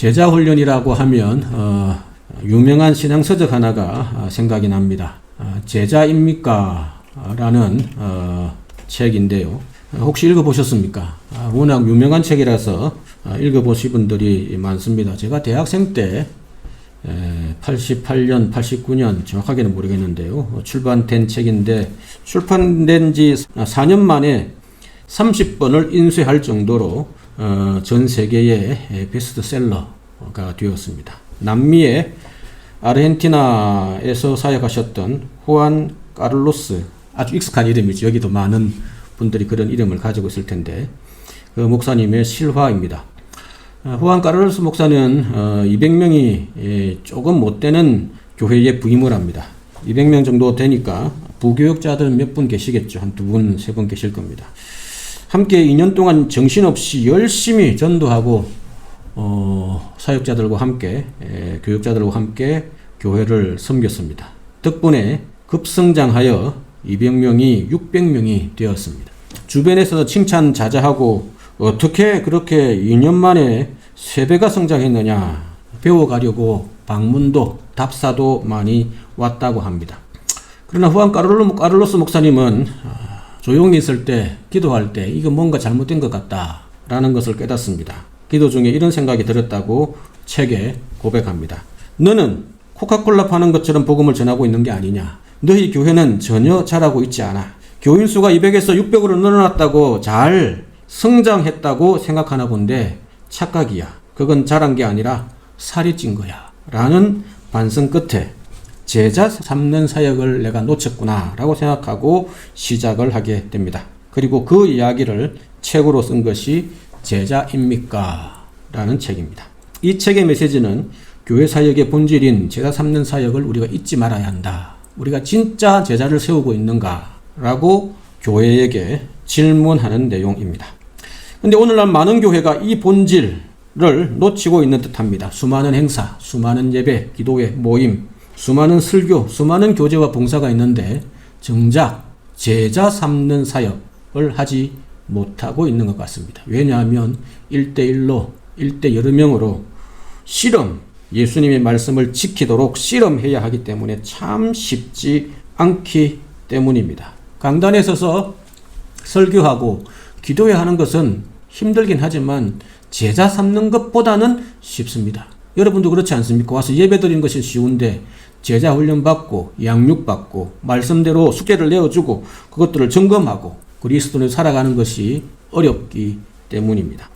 제자 훈련이라고 하면 유명한 신앙서적 하나가 생각이 납니다. 제자입니까? 라는 책인데요. 혹시 읽어보셨습니까? 워낙 유명한 책이라서 읽어보신 분들이 많습니다. 제가 대학생 때 88년, 89년 정확하게는 모르겠는데요. 출판된 책인데 출판된 지 4년 만에 30번을 인쇄할 정도로 전 세계의 베스트셀러가 되었습니다. 남미의 아르헨티나에서 사역하셨던 후안 카를로스, 아주 익숙한 이름이죠. 여기도 많은 분들이 그런 이름을 가지고 있을 텐데 그 목사님의 실화입니다. 후안 카를로스 목사는 200명이 조금 못 되는 교회에 부임을 합니다. 200명 정도 되니까 부교역자들 몇 분 계시겠죠. 한 2분, 3분 계실 겁니다. 함께 2년 동안 정신없이 열심히 전도하고 사역자들과 함께 교역자들과 함께 교회를 섬겼습니다. 덕분에 급성장하여 200명이 600명이 되었습니다. 주변에서 칭찬자자하고 어떻게 그렇게 2년 만에 3배가 성장했느냐 배워가려고 방문도 답사도 많이 왔다고 합니다. 그러나 후안 카를로스 목사님은 조용히 있을 때 기도할 때 이거 뭔가 잘못된 것 같다 라는 것을 깨닫습니다. 기도 중에 이런 생각이 들었다고 책에 고백합니다. 너는 코카콜라 파는 것처럼 복음을 전하고 있는 게 아니냐. 너희 교회는 전혀 잘하고 있지 않아. 교인 수가 200에서 600으로 늘어났다고 잘 성장했다고 생각하나 본데 착각이야. 그건 잘한 게 아니라 살이 찐 거야. 라는 반성 끝에 제자 삼는 사역을 내가 놓쳤구나 라고 생각하고 시작을 하게 됩니다. 그리고 그 이야기를 책으로 쓴 것이 제자입니까? 라는 책입니다. 이 책의 메시지는 교회 사역의 본질인 제자 삼는 사역을 우리가 잊지 말아야 한다. 우리가 진짜 제자를 세우고 있는가? 라고 교회에게 질문하는 내용입니다. 근데 오늘날 많은 교회가 이 본질을 놓치고 있는 듯합니다. 수많은 행사, 수많은 예배, 기도회, 모임, 수많은 설교, 수많은 교제와 봉사가 있는데 정작 제자 삼는 사역을 하지 못하고 있는 것 같습니다. 왜냐하면 1대1로 1대 여러 명으로 실험, 예수님의 말씀을 지키도록 실험해야 하기 때문에 참 쉽지 않기 때문입니다. 강단에 서서 설교하고 기도해야 하는 것은 힘들긴 하지만 제자 삼는 것보다는 쉽습니다. 여러분도 그렇지 않습니까? 와서 예배 드리는 것이 쉬운데 제자 훈련 받고 양육 받고 말씀대로 숙제를 내어주고 그것들을 점검하고 그리스도인으로 살아가는 것이 어렵기 때문입니다.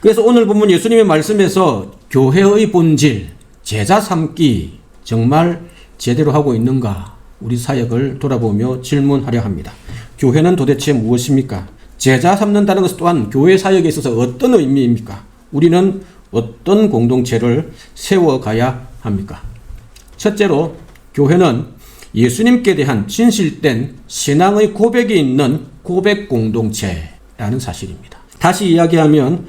그래서 오늘 본문 예수님의 말씀에서 교회의 본질, 제자 삼기 정말 제대로 하고 있는가? 우리 사역을 돌아보며 질문하려 합니다. 교회는 도대체 무엇입니까? 제자 삼는다는 것은 또한 교회 사역에 있어서 어떤 의미입니까? 우리는 어떤 공동체를 세워가야 합니까? 첫째로 교회는 예수님께 대한 진실된 신앙의 고백이 있는 고백 공동체라는 사실입니다. 다시 이야기하면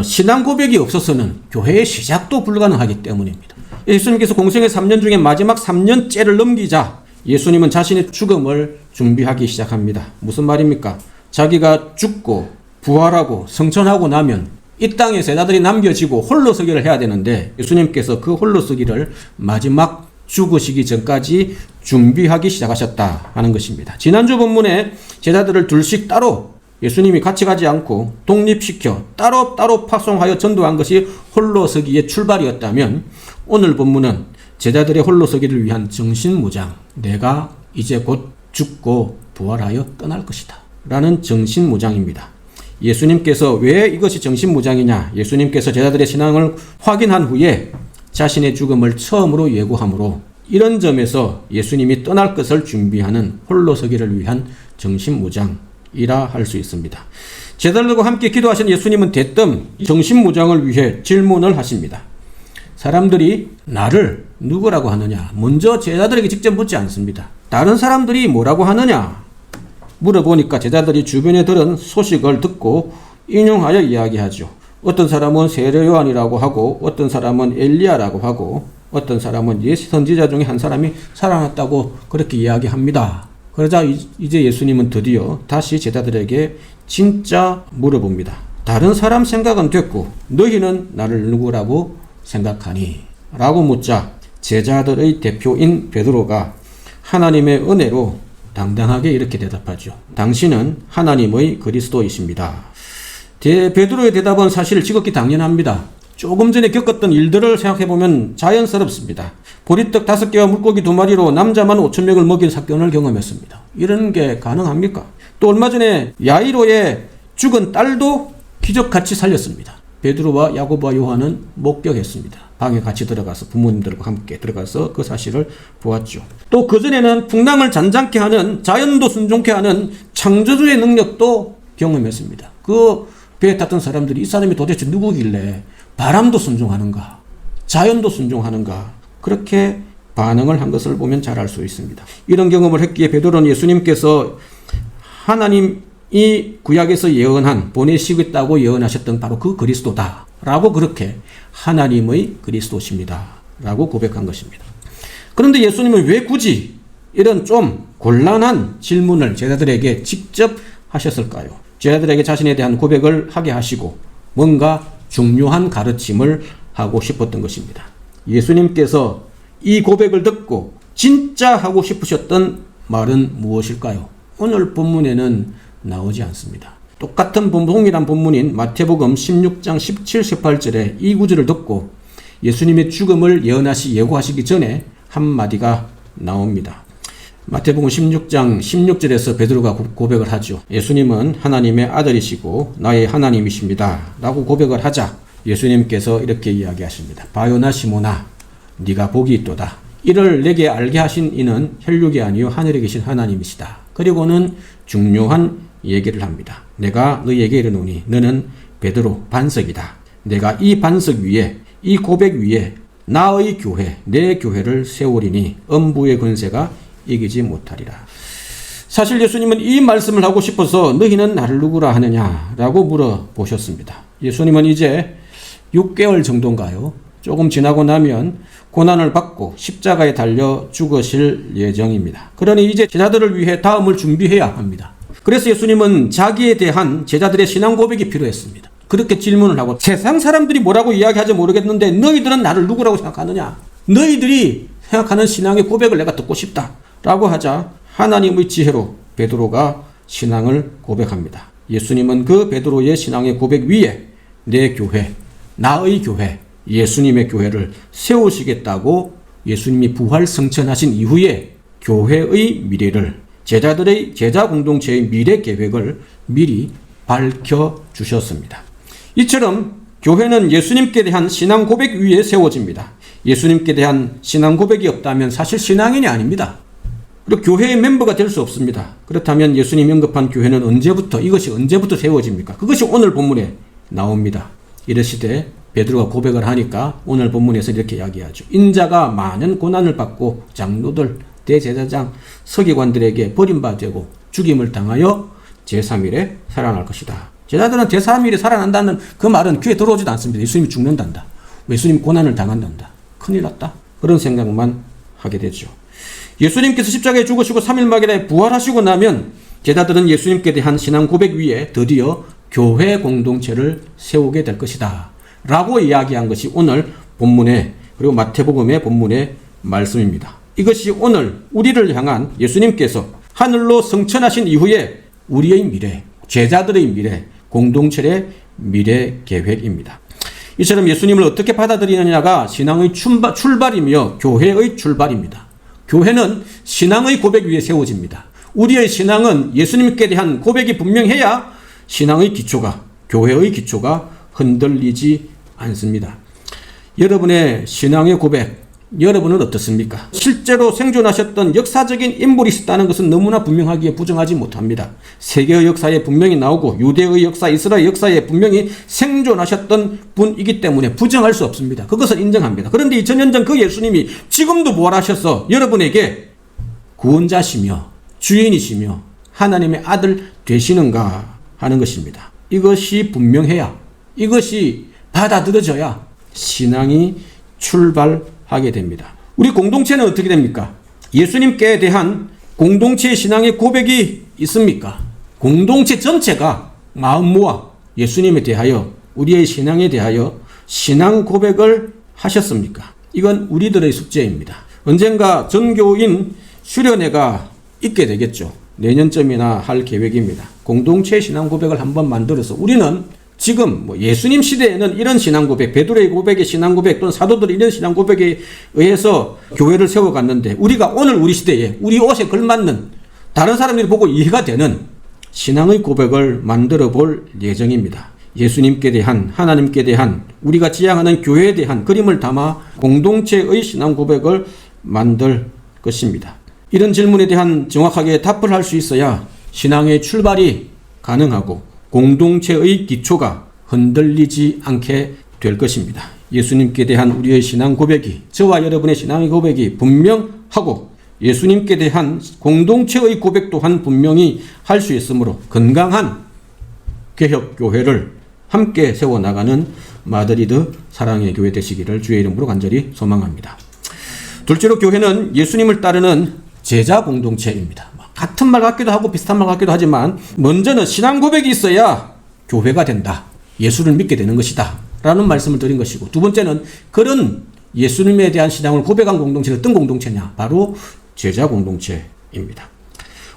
신앙 고백이 없어서는 교회의 시작도 불가능하기 때문입니다. 예수님께서 공생의 3년 중에 마지막 3년째를 넘기자 예수님은 자신의 죽음을 준비하기 시작합니다. 무슨 말입니까? 자기가 죽고 부활하고 성천하고 나면 이 땅에 제자들이 남겨지고 홀로서기를 해야 되는데 예수님께서 그 홀로서기를 마지막 죽으시기 전까지 준비하기 시작하셨다 하는 것입니다. 지난주 본문에 제자들을 둘씩 따로 예수님이 같이 가지 않고 독립시켜 따로 파송하여 전도한 것이 홀로서기의 출발이었다면 오늘 본문은 제자들의 홀로서기를 위한 정신무장, 내가 이제 곧 죽고 부활하여 떠날 것이다 라는 정신무장입니다. 예수님께서 왜 이것이 정신무장이냐? 예수님께서 제자들의 신앙을 확인한 후에 자신의 죽음을 처음으로 예고함으로 이런 점에서 예수님이 떠날 것을 준비하는 홀로서기를 위한 정신무장이라 할 수 있습니다. 제자들과 함께 기도하신 예수님은 대뜸 정신무장을 위해 질문을 하십니다. 사람들이 나를 누구라고 하느냐? 먼저 제자들에게 직접 묻지 않습니다. 다른 사람들이 뭐라고 하느냐? 물어보니까 제자들이 주변에 들은 소식을 듣고 인용하여 이야기하죠. 어떤 사람은 세례 요한이라고 하고 어떤 사람은 엘리야라고 하고 어떤 사람은 선지자 중에 한 사람이 살아났다고 그렇게 이야기합니다. 그러자 이제 예수님은 드디어 다시 제자들에게 진짜 물어봅니다. 다른 사람 생각은 됐고 너희는 나를 누구라고 생각하니? 라고 묻자 제자들의 대표인 베드로가 하나님의 은혜로 당당하게 이렇게 대답하죠. 당신은 하나님의 그리스도이십니다. 베드로의 대답은 사실 지극히 당연합니다. 조금 전에 겪었던 일들을 생각해보면 자연스럽습니다. 보리떡 5개와 물고기 2마리로 남자만 5,000명을 먹인 사건을 경험했습니다. 이런 게 가능합니까? 또 얼마 전에 야이로의 죽은 딸도 기적같이 살렸습니다. 베드로와 야고보와 요한은 목격했습니다. 방에 같이 들어가서 부모님들과 함께 들어가서 그 사실을 보았죠. 또 그전에는 풍랑을 잔잔케 하는, 자연도 순종케 하는 창조주의 능력도 경험했습니다. 그 배에 탔던 사람들이 이 사람이 도대체 누구길래 바람도 순종하는가, 자연도 순종하는가, 그렇게 반응을 한 것을 보면 잘 알 수 있습니다. 이런 경험을 했기에 베드로는 예수님께서 하나님이 구약에서 예언한, 보내시겠다고 예언하셨던 바로 그 그리스도다 라고, 그렇게 하나님의 그리스도십니다 라고 고백한 것입니다. 그런데 예수님은 왜 굳이 이런 좀 곤란한 질문을 제자들에게 직접 하셨을까요? 제자들에게 자신에 대한 고백을 하게 하시고 뭔가 중요한 가르침을 하고 싶었던 것입니다. 예수님께서 이 고백을 듣고 진짜 하고 싶으셨던 말은 무엇일까요? 오늘 본문에는 나오지 않습니다. 똑같은 동일한 본문인 마태복음 16장 17, 18절에 이 구절을 듣고 예수님의 죽음을 예고하시기 전에 한마디가 나옵니다. 마태복음 16장 16절에서 베드로가 고백을 하죠. 예수님은 하나님의 아들이시고 나의 하나님이십니다 라고 고백을 하자 예수님께서 이렇게 이야기하십니다. 바요나 시모나, 네가 복이 있도다. 이를 내게 알게 하신 이는 혈육이 아니요 하늘에 계신 하나님이시다. 그리고는 중요한 얘기를 합니다. 내가 너희에게 이르노니 너는 베드로 반석이다. 내가 이 반석 위에, 이 고백 위에 나의 교회, 내 교회를 세우리니 음부의 권세가 이기지 못하리라. 사실 예수님은 이 말씀을 하고 싶어서 너희는 나를 누구라 하느냐라고 물어보셨습니다. 예수님은 이제 6개월 정도인가요? 조금 지나고 나면 고난을 받고 십자가에 달려 죽으실 예정입니다. 그러니 이제 제자들을 위해 다음을 준비해야 합니다. 그래서 예수님은 자기에 대한 제자들의 신앙 고백이 필요했습니다. 그렇게 질문을 하고 세상 사람들이 뭐라고 이야기하지 모르겠는데 너희들은 나를 누구라고 생각하느냐? 너희들이 생각하는 신앙의 고백을 내가 듣고 싶다 라고 하자 하나님의 지혜로 베드로가 신앙을 고백합니다. 예수님은 그 베드로의 신앙의 고백 위에 내 교회, 나의 교회, 예수님의 교회를 세우시겠다고 예수님이 부활 승천하신 이후에 교회의 미래를, 제자들의 제자 공동체의 미래 계획을 미리 밝혀주셨습니다. 이처럼 교회는 예수님께 대한 신앙 고백 위에 세워집니다. 예수님께 대한 신앙 고백이 없다면 사실 신앙인이 아닙니다. 그리고 교회의 멤버가 될 수 없습니다. 그렇다면 예수님이 언급한 교회는 이것이 언제부터 세워집니까? 그것이 오늘 본문에 나옵니다. 이르시되 베드로가 고백을 하니까 오늘 본문에서 이렇게 이야기하죠. 인자가 많은 고난을 받고 장로들, 대제사장, 서기관들에게 버림받고 죽임을 당하여 제3일에 살아날 것이다. 제자들은 제3일에 살아난다는 그 말은 귀에 들어오지도 않습니다. 예수님이 죽는단다. 예수님 고난을 당한단다. 큰일 났다. 그런 생각만 하게 되죠. 예수님께서 십자가에 죽으시고 3일 만에 부활하시고 나면 제자들은 예수님께 대한 신앙 고백 위에 드디어 교회 공동체를 세우게 될 것이다 라고 이야기한 것이 오늘 본문의, 그리고 마태복음의 본문의 말씀입니다. 이것이 오늘 우리를 향한 예수님께서 하늘로 승천하신 이후에 우리의 미래, 제자들의 미래, 공동체의 미래 계획입니다. 이처럼 예수님을 어떻게 받아들이느냐가 신앙의 출발이며 교회의 출발입니다. 교회는 신앙의 고백 위에 세워집니다. 우리의 신앙은 예수님께 대한 고백이 분명해야 신앙의 기초가, 교회의 기초가 흔들리지 않습니다. 여러분의 신앙의 고백, 여러분은 어떻습니까? 실제로 생존하셨던 역사적인 인물이 있었다는 것은 너무나 분명하기에 부정하지 못합니다. 세계의 역사에 분명히 나오고 유대의 역사, 이스라엘 역사에 분명히 생존하셨던 분이기 때문에 부정할 수 없습니다. 그것을 인정합니다. 그런데 2000년 전 그 예수님이 지금도 부활하셔서 여러분에게 구원자시며 주인이시며 하나님의 아들 되시는가 하는 것입니다. 이것이 분명해야, 이것이 받아들여져야 신앙이 출발하게 됩니다. 우리 공동체는 어떻게 됩니까? 예수님께 대한 공동체의 신앙의 고백이 있습니까? 공동체 전체가 마음 모아 예수님에 대하여, 우리의 신앙에 대하여 신앙 고백을 하셨습니까? 이건 우리들의 숙제입니다. 언젠가 전교인 수련회가 있게 되겠죠. 내년쯤이나 할 계획입니다. 공동체 신앙 고백을 한번 만들어서 우리는 지금 예수님 시대에는 이런 신앙 고백, 베드로의 고백의 신앙 고백 또는 사도들이 이런 신앙 고백에 의해서 교회를 세워갔는데, 우리가 오늘 우리 시대에 우리 옷에 걸맞는, 다른 사람들이 보고 이해가 되는 신앙의 고백을 만들어 볼 예정입니다. 예수님께 대한, 하나님께 대한, 우리가 지향하는 교회에 대한 그림을 담아 공동체의 신앙 고백을 만들 것입니다. 이런 질문에 대한 정확하게 답을 할 수 있어야 신앙의 출발이 가능하고 공동체의 기초가 흔들리지 않게 될 것입니다. 예수님께 대한 우리의 신앙 고백이, 저와 여러분의 신앙의 고백이 분명하고 예수님께 대한 공동체의 고백 또한 분명히 할 수 있으므로 건강한 개혁교회를 함께 세워나가는 마드리드 사랑의 교회 되시기를 주의 이름으로 간절히 소망합니다. 둘째로, 교회는 예수님을 따르는 제자 공동체입니다. 같은 말 같기도 하고 비슷한 말 같기도 하지만, 먼저는 신앙 고백이 있어야 교회가 된다, 예수를 믿게 되는 것이다 라는 말씀을 드린 것이고, 두 번째는 그런 예수님에 대한 신앙을 고백한 공동체는 어떤 공동체냐, 바로 제자 공동체입니다.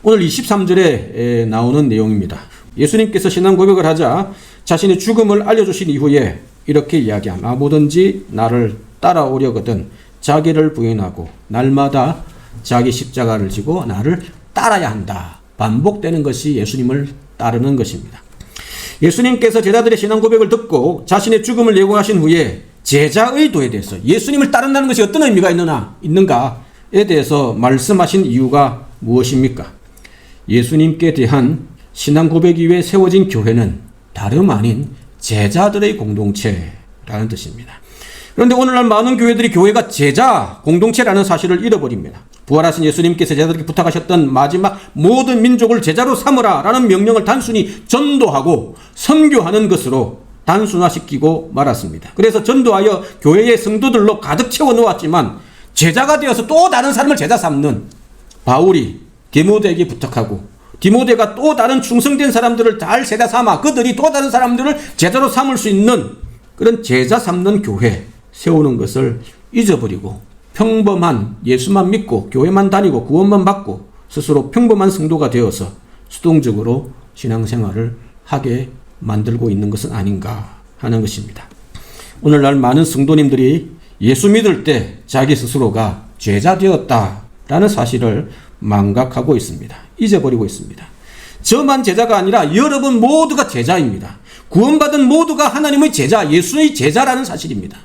오늘 23절에 나오는 내용입니다. 예수님께서 신앙 고백을 하자 자신의 죽음을 알려주신 이후에 이렇게 이야기함. 아무든지 나를 따라오려거든 자기를 부인하고 날마다 자기 십자가를 지고 나를 따라야 한다. 반복되는 것이 예수님을 따르는 것입니다. 예수님께서 제자들의 신앙 고백을 듣고 자신의 죽음을 예고하신 후에 제자의 도에 대해서, 예수님을 따른다는 것이 어떤 의미가 있는가에 대해서 말씀하신 이유가 무엇입니까? 예수님께 대한 신앙 고백 위에 세워진 교회는 다름 아닌 제자들의 공동체라는 뜻입니다. 그런데 오늘날 많은 교회들이 교회가 제자 공동체라는 사실을 잃어버립니다. 부활하신 예수님께서 제자들에게 부탁하셨던 마지막 모든 민족을 제자로 삼으라 라는 명령을 단순히 전도하고 선교하는 것으로 단순화시키고 말았습니다. 그래서 전도하여 교회의 성도들로 가득 채워 놓았지만, 제자가 되어서 또 다른 사람을 제자 삼는 바울이 디모데에게 부탁하고, 디모데가 또 다른 충성된 사람들을 잘 제자 삼아 그들이 또 다른 사람들을 제자로 삼을 수 있는 그런 제자 삼는 교회 세우는 것을 잊어버리고, 평범한 예수만 믿고 교회만 다니고 구원만 받고 스스로 평범한 성도가 되어서 수동적으로 신앙생활을 하게 만들고 있는 것은 아닌가 하는 것입니다. 오늘날 많은 성도님들이 예수 믿을 때 자기 스스로가 제자 되었다라는 사실을 망각하고 있습니다. 잊어버리고 있습니다. 저만 제자가 아니라 여러분 모두가 제자입니다. 구원받은 모두가 하나님의 제자, 예수의 제자라는 사실입니다.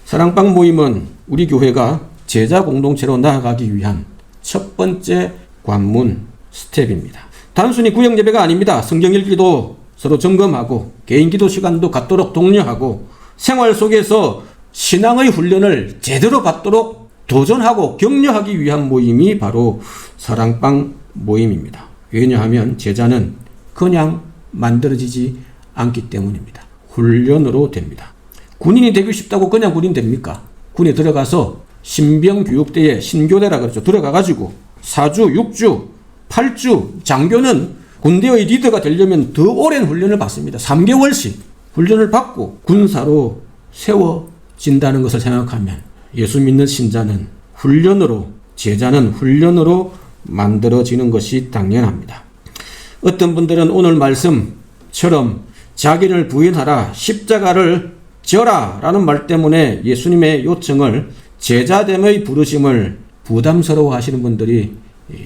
사랑방 모임은 우리 교회가 제자 공동체로 나아가기 위한 첫 번째 관문 스텝입니다. 단순히 구역 예배가 아닙니다. 성경 읽기도 서로 점검하고 개인 기도 시간도 갖도록 독려하고 생활 속에서 신앙의 훈련을 제대로 받도록 도전하고 격려하기 위한 모임이 바로 사랑방 모임입니다. 왜냐하면 제자는 그냥 만들어지지 않기 때문입니다. 훈련으로 됩니다. 군인이 되고 싶다고 그냥 군인 됩니까? 군에 들어가서 신병교육대에, 신교대라 그러죠. 들어가가지고 4주, 6주, 8주, 장교는 군대의 리더가 되려면 더 오랜 훈련을 받습니다. 3개월씩 훈련을 받고 군사로 세워진다는 것을 생각하면 예수 믿는 신자는 훈련으로, 제자는 훈련으로 만들어지는 것이 당연합니다. 어떤 분들은 오늘 말씀처럼 자기를 부인하라, 십자가를 져라 라는 말 때문에 예수님의 요청을, 제자됨의 부르심을 부담스러워 하시는 분들이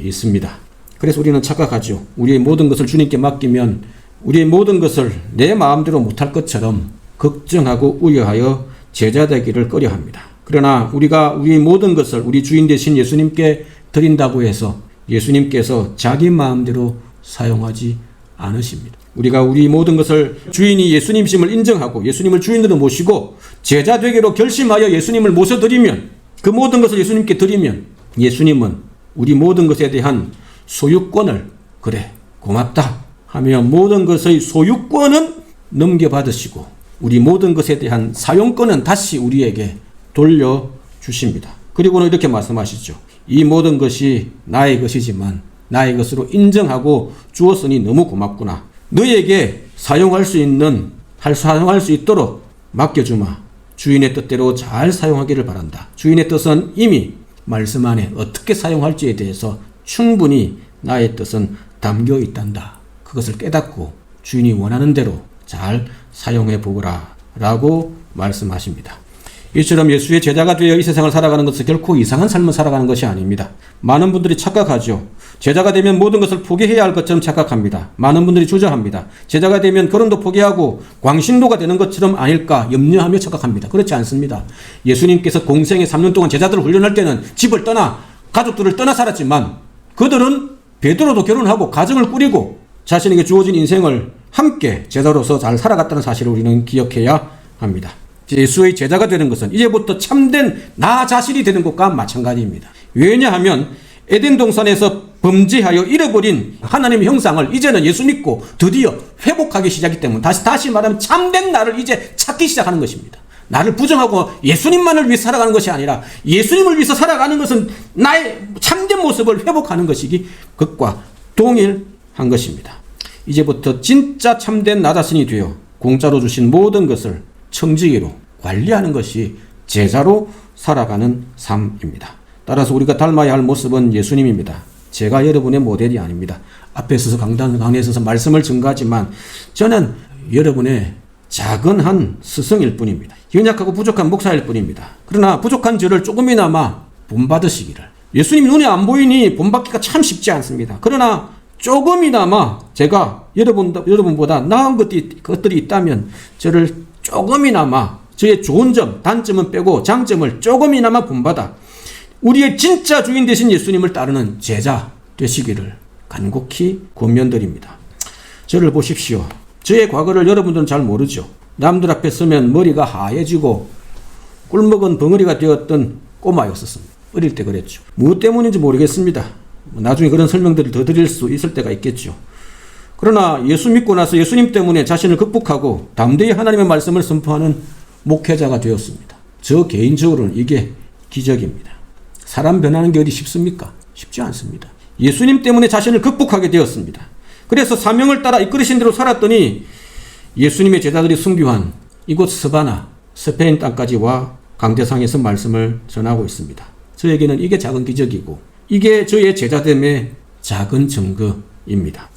있습니다. 그래서 우리는 착각하죠. 우리의 모든 것을 주님께 맡기면 우리의 모든 것을 내 마음대로 못할 것처럼 걱정하고 우려하여 제자되기를 꺼려합니다. 그러나 우리가 우리의 모든 것을 우리 주인 되신 예수님께 드린다고 해서 예수님께서 자기 마음대로 사용하지 않으십니다. 우리가 우리 모든 것을 주인이 예수님심을 인정하고 예수님을 주인으로 모시고 제자 되기로 결심하여 예수님을 모셔드리면, 그 모든 것을 예수님께 드리면 예수님은 우리 모든 것에 대한 소유권을, 그래 고맙다 하며 모든 것의 소유권은 넘겨받으시고 우리 모든 것에 대한 사용권은 다시 우리에게 돌려주십니다. 그리고는 이렇게 말씀하시죠. 이 모든 것이 나의 것이지만 나의 것으로 인정하고 주었으니 너무 고맙구나. 너에게 사용할 수 있도록 맡겨주마. 주인의 뜻대로 잘 사용하기를 바란다. 주인의 뜻은 이미 말씀 안에 어떻게 사용할지에 대해서 충분히 나의 뜻은 담겨 있단다. 그것을 깨닫고 주인이 원하는 대로 잘 사용해 보거라 라고 말씀하십니다. 이처럼 예수의 제자가 되어 이 세상을 살아가는 것은 결코 이상한 삶을 살아가는 것이 아닙니다. 많은 분들이 착각하죠. 제자가 되면 모든 것을 포기해야 할 것처럼 착각합니다. 많은 분들이 주저합니다. 제자가 되면 결혼도 포기하고 광신도가 되는 것처럼 아닐까 염려하며 착각합니다. 그렇지 않습니다. 예수님께서 공생의 3년 동안 제자들을 훈련할 때는 집을 떠나 가족들을 떠나 살았지만 그들은 베드로도 결혼하고 가정을 꾸리고 자신에게 주어진 인생을 함께 제자로서 잘 살아갔다는 사실을 우리는 기억해야 합니다. 예수의 제자가 되는 것은 이제부터 참된 나 자신이 되는 것과 마찬가지입니다. 왜냐하면 에덴 동산에서 범죄하여 잃어버린 하나님의 형상을 이제는 예수 믿고 드디어 회복하기 시작하기 때문에 다시 말하면 참된 나를 이제 찾기 시작하는 것입니다. 나를 부정하고 예수님만을 위해 살아가는 것이 아니라 예수님을 위해서 살아가는 것은 나의 참된 모습을 회복하는 것이기 그것과 동일한 것입니다. 이제부터 진짜 참된 나 자신이 되어 공짜로 주신 모든 것을 청지기로 관리하는 것이 제자로 살아가는 삶입니다. 따라서 우리가 닮아야 할 모습은 예수님입니다. 제가 여러분의 모델이 아닙니다. 앞에 서서 강단에 서서 말씀을 전가하지만 저는 여러분의 작은 한 스승일 뿐입니다. 연약하고 부족한 목사일 뿐입니다. 그러나 부족한 저를 조금이나마 본받으시기를. 예수님 눈에 안 보이니 본받기가 참 쉽지 않습니다. 그러나 조금이나마 제가 여러분보다 나은 것들이 있다면 저를 조금이나마 저의 좋은 점, 단점은 빼고 장점을 조금이나마 본받아 우리의 진짜 주인 되신 예수님을 따르는 제자 되시기를 간곡히 권면드립니다. 저를 보십시오. 저의 과거를 여러분들은 잘 모르죠. 남들 앞에 서면 머리가 하얘지고 꿀먹은 벙어리가 되었던 꼬마였었습니다. 어릴 때 그랬죠. 무엇 때문인지 모르겠습니다. 나중에 그런 설명들을 더 드릴 수 있을 때가 있겠죠. 그러나 예수 믿고 나서 예수님 때문에 자신을 극복하고 담대히 하나님의 말씀을 선포하는 목회자가 되었습니다. 저 개인적으로는 이게 기적입니다. 사람 변하는 게 어디 쉽습니까? 쉽지 않습니다. 예수님 때문에 자신을 극복하게 되었습니다. 그래서 사명을 따라 이끌으신 대로 살았더니 예수님의 제자들이 순교한 이곳 스바나, 스페인 땅까지 와 강대상에서 말씀을 전하고 있습니다. 저에게는 이게 작은 기적이고 이게 저의 제자됨의 작은 증거입니다.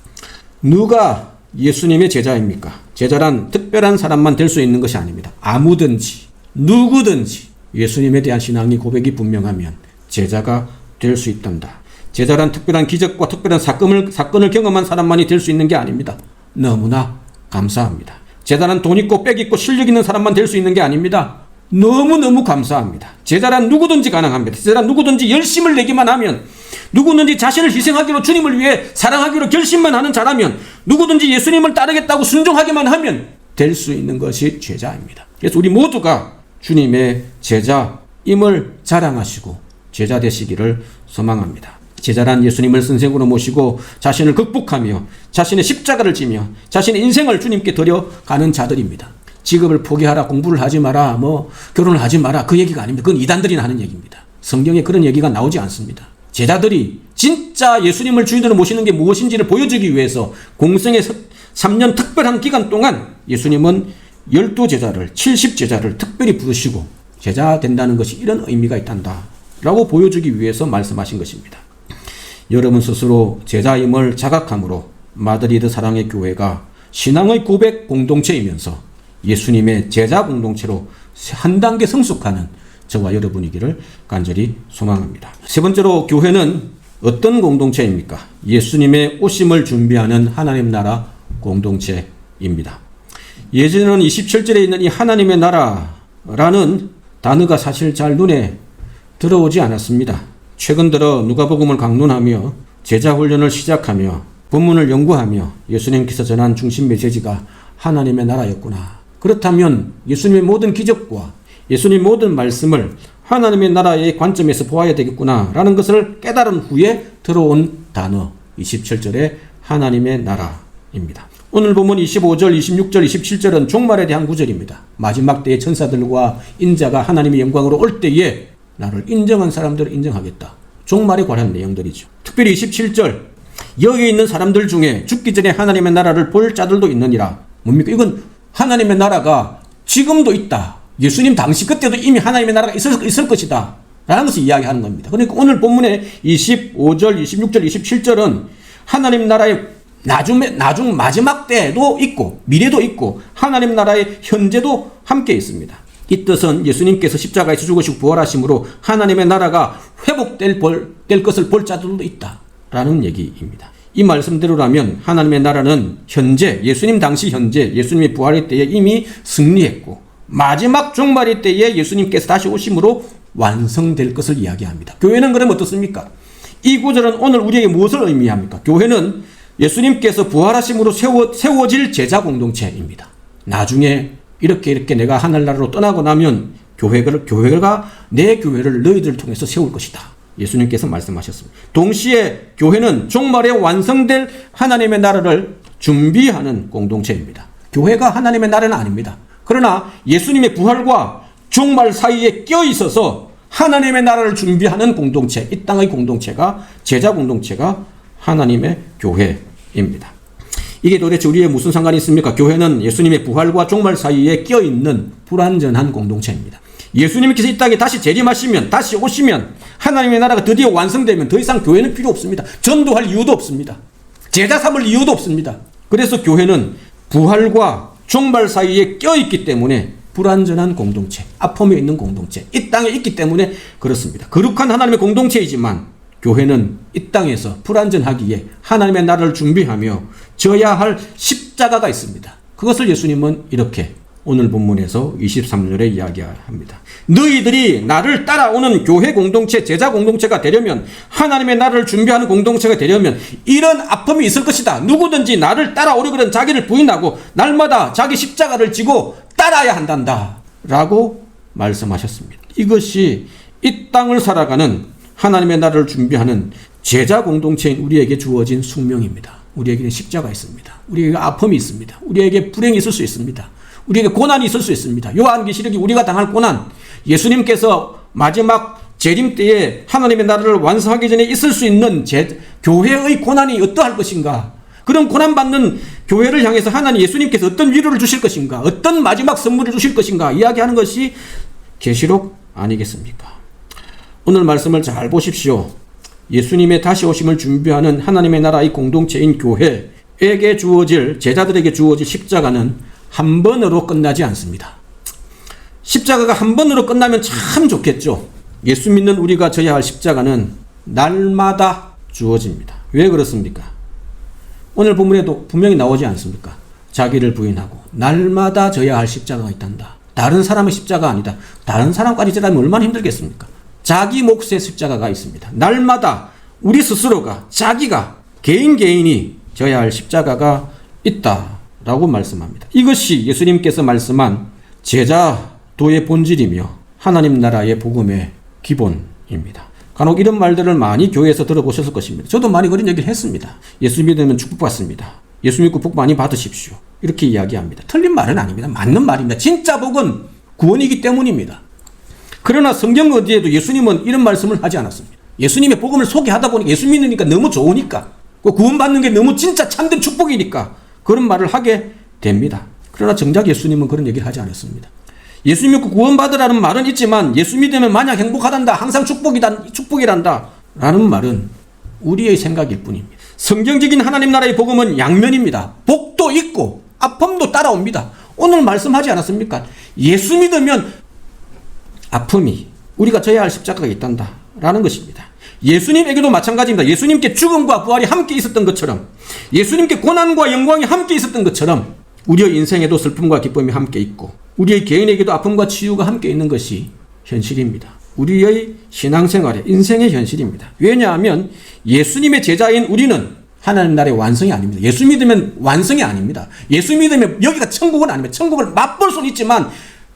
누가 예수님의 제자입니까? 제자란 특별한 사람만 될 수 있는 것이 아닙니다. 아무든지 누구든지 예수님에 대한 신앙이 고백이 분명하면 제자가 될 수 있단다. 제자란 특별한 기적과 특별한 사건을 경험한 사람만이 될 수 있는 게 아닙니다. 너무나 감사합니다. 제자란 돈 있고 빽 있고 실력 있는 사람만 될 수 있는 게 아닙니다. 너무너무 감사합니다. 제자란 누구든지 가능합니다. 제자란 누구든지 열심을 내기만 하면, 누구든지 자신을 희생하기로 주님을 위해 사랑하기로 결심만 하는 자라면, 누구든지 예수님을 따르겠다고 순종하기만 하면 될 수 있는 것이 제자입니다. 그래서 우리 모두가 주님의 제자임을 자랑하시고 제자 되시기를 소망합니다. 제자란 예수님을 선생으로 모시고 자신을 극복하며 자신의 십자가를 지며 자신의 인생을 주님께 드려가는 자들입니다. 직업을 포기하라, 공부를 하지 마라, 결혼을 하지 마라, 그 얘기가 아닙니다. 그건 이단들이 하는 얘기입니다. 성경에 그런 얘기가 나오지 않습니다. 제자들이 진짜 예수님을 주인으로 모시는 게 무엇인지를 보여주기 위해서 공생의 3년 특별한 기간 동안 예수님은 12제자를 70제자를 특별히 부르시고 제자 된다는 것이 이런 의미가 있단다 라고 보여주기 위해서 말씀하신 것입니다. 여러분 스스로 제자임을 자각함으로 마드리드 사랑의 교회가 신앙의 고백 공동체이면서 예수님의 제자 공동체로 한 단계 성숙하는 저와 여러분이기를 간절히 소망합니다. 세 번째로 교회는 어떤 공동체입니까? 예수님의 오심을 준비하는 하나님 나라 공동체입니다. 예전에는 27절에 있는 이 하나님의 나라라는 단어가 사실 잘 눈에 들어오지 않았습니다. 최근 들어 누가복음을 강론하며 제자 훈련을 시작하며 본문을 연구하며 예수님께서 전한 중심 메시지가 하나님의 나라였구나. 그렇다면 예수님의 모든 기적과 예수님의 모든 말씀을 하나님의 나라의 관점에서 보아야 되겠구나 라는 것을 깨달은 후에 들어온 단어 27절의 하나님의 나라입니다. 오늘 본문 25절, 26절, 27절은 종말에 대한 구절입니다. 마지막 때의 천사들과 인자가 하나님의 영광으로 올 때에 나를 인정한 사람들을 인정하겠다. 종말에 관한 내용들이죠. 특별히 27절, 여기 있는 사람들 중에 죽기 전에 하나님의 나라를 볼 자들도 있느니라. 뭡니까? 이건 하나님의 나라가 지금도 있다. 예수님 당시 그때도 이미 하나님의 나라가 있을 것이다. 라는 것을 이야기하는 겁니다. 그러니까 오늘 본문의 25절, 26절, 27절은 하나님 나라의 나중 마지막 때도 있고 미래도 있고 하나님 나라의 현재도 함께 있습니다. 이 뜻은 예수님께서 십자가에서 죽으시고 부활하심으로 하나님의 나라가 회복될 것을 볼 자들도 있다라는 얘기입니다. 이 말씀대로라면 하나님의 나라는 현재, 예수님 당시 현재, 예수님의 부활의 때에 이미 승리했고 마지막 종말의 때에 예수님께서 다시 오심으로 완성될 것을 이야기합니다. 교회는 그럼 어떻습니까? 이 구절은 오늘 우리에게 무엇을 의미합니까? 교회는 예수님께서 부활하심으로 세워질 제자 공동체입니다. 나중에 이렇게 내가 하늘나라로 떠나고 나면 교회가 내 교회를 너희들을 통해서 세울 것이다. 예수님께서 말씀하셨습니다. 동시에 교회는 종말에 완성될 하나님의 나라를 준비하는 공동체입니다. 교회가 하나님의 나라는 아닙니다. 그러나 예수님의 부활과 종말 사이에 껴있어서 하나님의 나라를 준비하는 공동체, 이 땅의 공동체가, 제자 공동체가 하나님의 교회입니다. 이게 도대체 우리의 무슨 상관이 있습니까? 교회는 예수님의 부활과 종말 사이에 껴있는 불완전한 공동체입니다. 예수님께서 이 땅에 다시 재림하시면, 다시 오시면, 하나님의 나라가 드디어 완성되면 더 이상 교회는 필요 없습니다. 전도할 이유도 없습니다. 제자 삼을 이유도 없습니다. 그래서 교회는 부활과 종말 사이에 껴있기 때문에 불완전한 공동체, 아픔에 있는 공동체, 이 땅에 있기 때문에 그렇습니다. 거룩한 하나님의 공동체이지만 교회는 이 땅에서 불완전하기에 하나님의 나라를 준비하며 져야 할 십자가가 있습니다. 그것을 예수님은 이렇게 오늘 본문에서 23절에 이야기합니다. 너희들이 나를 따라오는 교회 공동체, 제자 공동체가 되려면, 하나님의 나라를 준비하는 공동체가 되려면 이런 아픔이 있을 것이다. 누구든지 나를 따라오려거든 자기를 부인하고 날마다 자기 십자가를 지고 따라야 한단다 라고 말씀하셨습니다. 이것이 이 땅을 살아가는 하나님의 나라를 준비하는 제자 공동체인 우리에게 주어진 숙명입니다. 우리에게는 십자가 있습니다. 우리에게 아픔이 있습니다. 우리에게 불행이 있을 수 있습니다. 우리에게 고난이 있을 수 있습니다. 요한계시록이 우리가 당할 고난, 예수님께서 마지막 재림 때에 하나님의 나라를 완성하기 전에 있을 수 있는 교회의 고난이 어떠할 것인가? 그런 고난받는 교회를 향해서 하나님 예수님께서 어떤 위로를 주실 것인가? 어떤 마지막 선물을 주실 것인가? 이야기하는 것이 계시록 아니겠습니까? 오늘 말씀을 잘 보십시오. 예수님의 다시 오심을 준비하는 하나님의 나라의 공동체인 교회에게 주어질, 제자들에게 주어질 십자가는 한 번으로 끝나지 않습니다. 십자가가 한 번으로 끝나면 참 좋겠죠. 예수 믿는 우리가 져야 할 십자가는 날마다 주어집니다. 왜 그렇습니까? 오늘 본문에도 분명히 나오지 않습니까? 자기를 부인하고 날마다 져야 할 십자가가 있단다. 다른 사람의 십자가 아니다. 다른 사람까지 지라면 얼마나 힘들겠습니까? 자기 몫의 십자가가 있습니다. 날마다 우리 스스로가, 자기가, 개인이 져야 할 십자가가 있다라고 말씀합니다. 이것이 예수님께서 말씀한 제자도의 본질이며 하나님 나라의 복음의 기본입니다. 간혹 이런 말들을 많이 교회에서 들어보셨을 것입니다. 저도 많이 그런 얘기를 했습니다. 예수 믿으면 축복받습니다. 예수 믿고 복 많이 받으십시오. 이렇게 이야기합니다. 틀린 말은 아닙니다. 맞는 말입니다. 진짜 복은 구원이기 때문입니다. 그러나 성경 어디에도 예수님은 이런 말씀을 하지 않았습니다. 예수님의 복음을 소개하다 보니까 예수 믿으니까 너무 좋으니까, 구원받는 게 너무 진짜 참된 축복이니까 그런 말을 하게 됩니다. 그러나 정작 예수님은 그런 얘기를 하지 않았습니다. 예수 믿고 구원받으라는 말은 있지만 예수 믿으면 마냥 행복하단다, 항상 축복이란다 라는 말은 우리의 생각일 뿐입니다. 성경적인 하나님 나라의 복음은 양면입니다. 복도 있고 아픔도 따라옵니다. 오늘 말씀하지 않았습니까? 예수 믿으면 아픔이, 우리가 져야 할 십자가가 있단다 라는 것입니다. 예수님에게도 마찬가지입니다. 예수님께 죽음과 부활이 함께 있었던 것처럼, 예수님께 고난과 영광이 함께 있었던 것처럼 우리의 인생에도 슬픔과 기쁨이 함께 있고 우리의 개인에게도 아픔과 치유가 함께 있는 것이 현실입니다. 우리의 신앙생활의 인생의 현실입니다. 왜냐하면 예수님의 제자인 우리는 하나님 나라의 완성이 아닙니다. 예수 믿으면 완성이 아닙니다. 예수 믿으면 여기가 천국은 아닙니다. 천국을 맛볼 수는 있지만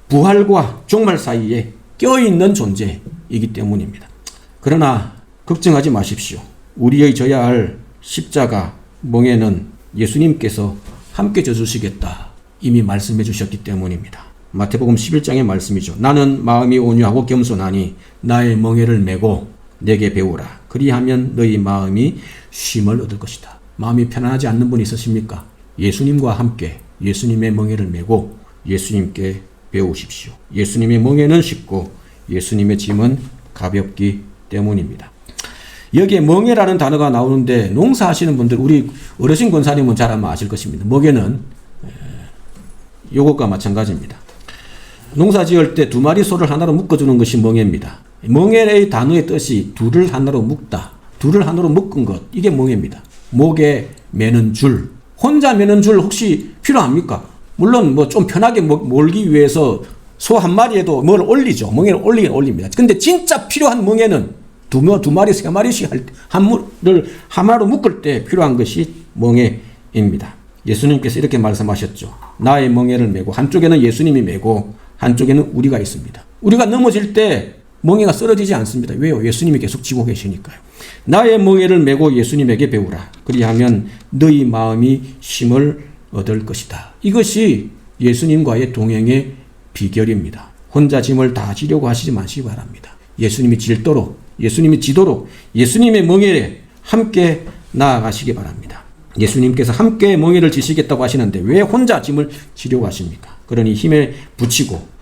부활과 종말 사이에 껴있는 존재이기 때문입니다. 그러나 걱정하지 마십시오. 우리의 져야 할 십자가 멍에는 예수님께서 함께 져주시겠다 이미 말씀해 주셨기 때문입니다. 마태복음 11장의 말씀이죠. 나는 마음이 온유하고 겸손하니 나의 멍에를 메고 내게 배우라. 그리하면 너희 마음이 쉼을 얻을 것이다. 마음이 편안하지 않는 분이 있으십니까? 예수님과 함께 예수님의 멍에를 메고 예수님께 배우십시오. 예수님의 멍에는 쉽고 예수님의 짐은 가볍기 때문입니다. 여기에 멍에라는 단어가 나오는데 농사하시는 분들, 우리 어르신 권사님은 잘 아마 아실 것입니다. 멍에는 요것과 마찬가지입니다. 농사 지을 때 두 마리 소를 하나로 묶어주는 것이 멍에입니다. 멍에의 단어의 뜻이 둘을 하나로 묶다, 둘을 하나로 묶은 것, 이게 멍에입니다. 목에 매는 줄, 혼자 매는 줄 혹시 필요합니까? 물론 뭐 좀 편하게 몰기 위해서 소 한 마리에도 뭘 올리죠. 멍에를 올리긴 올립니다. 근데 진짜 필요한 멍에는 두 마리, 세 마리씩 한물을 하나로 묶을 때 필요한 것이 멍에입니다. 예수님께서 이렇게 말씀하셨죠. 나의 멍에를 메고, 한쪽에는 예수님이 메고 한쪽에는 우리가 있습니다. 우리가 넘어질 때 멍에가 쓰러지지 않습니다. 왜요? 예수님이 계속 쥐고 계시니까요. 나의 멍에를 메고 예수님에게 배우라. 그리하면 너희 마음이 쉼을 얻을 것이다. 이것이 예수님과의 동행의 비결입니다. 혼자 짐을 다 지려고 하시지 마시기 바랍니다. 예수님이 지도록 예수님의 멍에에 함께 나아가시기 바랍니다. 예수님께서 함께 멍에를 지시겠다고 하시는데 왜 혼자 짐을 지려고 하십니까? 그러니 힘에 부치고,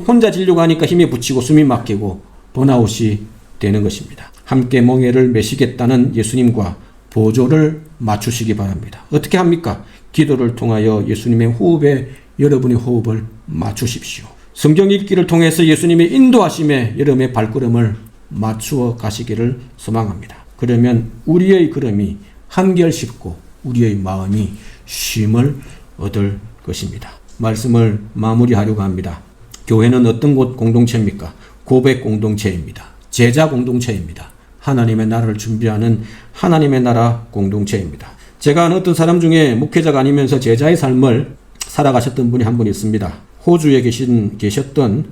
혼자 지려고 하니까 힘에 부치고 숨이 막히고 번아웃이 되는 것입니다. 함께 멍에를 메시겠다는 예수님과 보조를 맞추시기 바랍니다. 어떻게 합니까? 기도를 통하여 예수님의 호흡에 여러분의 호흡을 맞추십시오. 성경 읽기를 통해서 예수님의 인도하심에 여러분의 발걸음을 맞추어 가시기를 소망합니다. 그러면 우리의 걸음이 한결 쉽고 우리의 마음이 쉼을 얻을 것입니다. 말씀을 마무리하려고 합니다. 교회는 어떤 곳 공동체입니까? 고백 공동체입니다. 제자 공동체입니다. 하나님의 나라를 준비하는 하나님의 나라 공동체입니다. 제가 아는 어떤 사람 중에 목회자가 아니면서 제자의 삶을 살아가셨던 분이 한 분 있습니다. 호주에 계셨던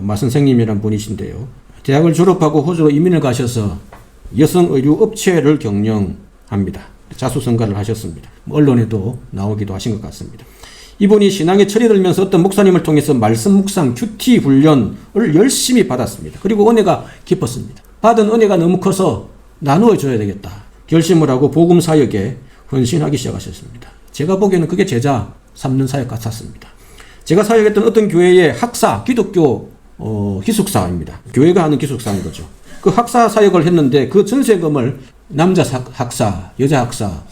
마 선생님이라는 분이신데요. 대학을 졸업하고 호주로 이민을 가셔서 여성 의류 업체를 경영합니다. 자수성가를 하셨습니다. 언론에도 나오기도 하신 것 같습니다. 이분이 신앙에 철이 들면서 어떤 목사님을 통해서 말씀 묵상 큐티 훈련을 열심히 받았습니다. 그리고 은혜가 깊었습니다. 받은 은혜가 너무 커서 나누어 줘야 되겠다 결심을 하고 복음 사역에 헌신하기 시작하셨습니다. 제가 보기에는 그게 제자 삼는 사역 같았습니다. 제가 사역했던 어떤 교회의 학사, 기독교 기숙사입니다. 교회가 하는 기숙사인 거죠. 그 학사 사역을 했는데 그 전세금을 남자 학사, 여자 학사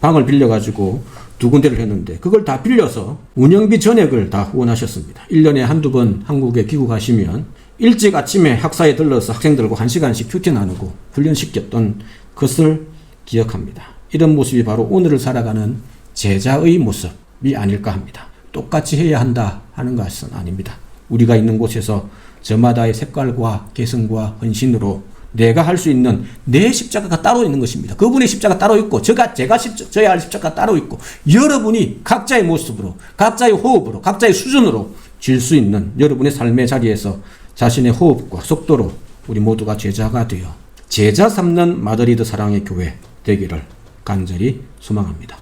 방을 빌려가지고 두 군데를 했는데 그걸 다 빌려서 운영비 전액을 다 후원하셨습니다. 1년에 한두 번 한국에 귀국하시면 일찍 아침에 학사에 들러서 학생들과 1시간씩 큐티 나누고 훈련시켰던 것을 기억합니다. 이런 모습이 바로 오늘을 살아가는 제자의 모습이 아닐까 합니다. 똑같이 해야 한다 하는 것은 아닙니다. 우리가 있는 곳에서 저마다의 색깔과 개성과 헌신으로 내가 할 수 있는 내 십자가가 따로 있는 것입니다. 그분의 십자가 따로 있고 저야 할 십자가 따로 있고 여러분이 각자의 모습으로 각자의 호흡으로 각자의 수준으로 질 수 있는 여러분의 삶의 자리에서 자신의 호흡과 속도로 우리 모두가 제자가 되어 제자 삼는 마드리드 사랑의 교회 되기를 간절히 소망합니다.